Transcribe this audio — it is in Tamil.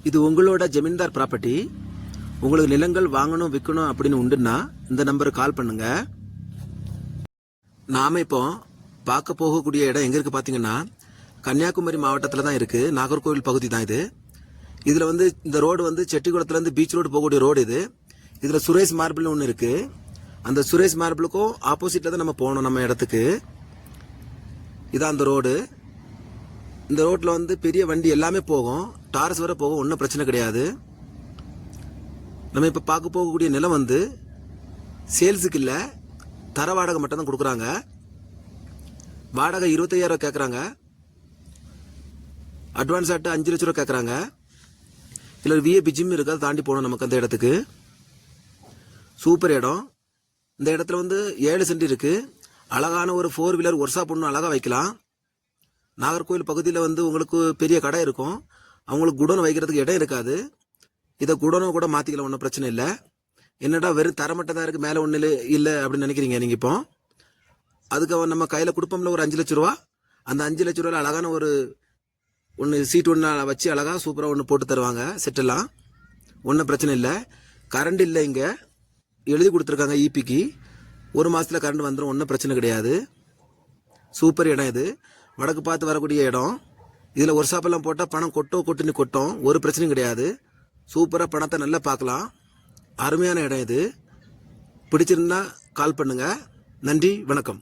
இது உங்களோட ஜமீன்தார் ப்ராப்பர்ட்டி. உங்களுக்கு நிலங்கள் வாங்கணும் விற்கணும் அப்படின்னு உண்டுன்னா இந்த நம்பருக்கு கால் பண்ணுங்க. நாம இப்போ பார்க்க போகக்கூடிய இடம் எங்க இருக்கு பாத்தீங்கன்னா கன்னியாகுமரி மாவட்டத்தில் தான் இருக்கு. நாகர்கோவில் பகுதி தான் இது. இதுல இந்த ரோடு செட்டிக்குளத்துல இருந்து பீச் ரோடு போகக்கூடிய ரோடு இது. இதுல சுரேஷ் மார்பிள்னு ஒன்று இருக்கு. அந்த சுரேஷ் மார்பிளுக்கும் ஆப்போசிட்ல தான் நம்ம போகணும் நம்ம இடத்துக்கு. இதான் அந்த ரோடு. இந்த ரோட்ல பெரிய வண்டி எல்லாமே போகும், டாரஸ் வரை போகும், ஒன்றும் பிரச்சனை கிடையாது. நம்ம இப்போ பார்க்க போகக்கூடிய நிலம் சேல்ஸுக்கு இல்லை, தர வாடகை மட்டும் தான் கொடுக்குறாங்க. வாடகை 25,000 கேட்குறாங்க. அட்வான்ஸ் ஆட்டு 5 லட்ச ரூபா கேட்குறாங்க. இல்லை விஏபி ஜிம் இருக்கு, அதை தாண்டி போகணும் நமக்கு அந்த இடத்துக்கு. சூப்பர் இடம். இந்த இடத்துல 7 சென்ட் இருக்கு. அழகான ஒரு 4 வீலர் ஒர்க் ஷாப் ஒன்று அழகாக வைக்கலாம். நாகர்கோவில் பகுதியில் உங்களுக்கு பெரிய கடை இருக்கும், அவங்களுக்கு குடோன் வைக்கிறதுக்கு இடம் இருக்காது. இதை குடோனை கூட மாற்றிக்கலாம், ஒன்றும் பிரச்சனை இல்லை. என்னடா வெறும் தரமட்டம் தான் இருக்குது, மேலே ஒன்றும் இல்லை அப்படின்னு நினைக்கிறீங்க நீங்கள். இப்போ அதுக்கு நம்ம கையில் கொடுப்போம்ல ஒரு 5 லட்ச ரூபா. அந்த 5 லட்ச ரூபாயில் அழகான ஒரு சீட் ஒன்று வச்சு அழகாக சூப்பராக ஒன்று போட்டு தருவாங்க, செட்டெல்லாம். ஒன்றும் பிரச்சனை இல்லை. கரண்ட் இல்லை, இங்கே எழுதி கொடுத்துருக்காங்க இபிக்கு. 1 மாதத்தில் கரண்ட் வந்துடும், ஒன்றும் பிரச்சனை கிடையாது. சூப்பர் இடம் இது. வடக்கு பார்த்து வரக்கூடிய இடம். இதில் ஒரு ஷாப்பெல்லாம் போட்டால் பணம் கொட்டுன்னு கொட்டும், ஒரு பிரச்சனையும் கிடையாது. சூப்பராக பணத்தை நல்லா பார்க்கலாம். அருமையான இடம் இது. பிடிச்சிருந்தா கால் பண்ணுங்க. நன்றி, வணக்கம்.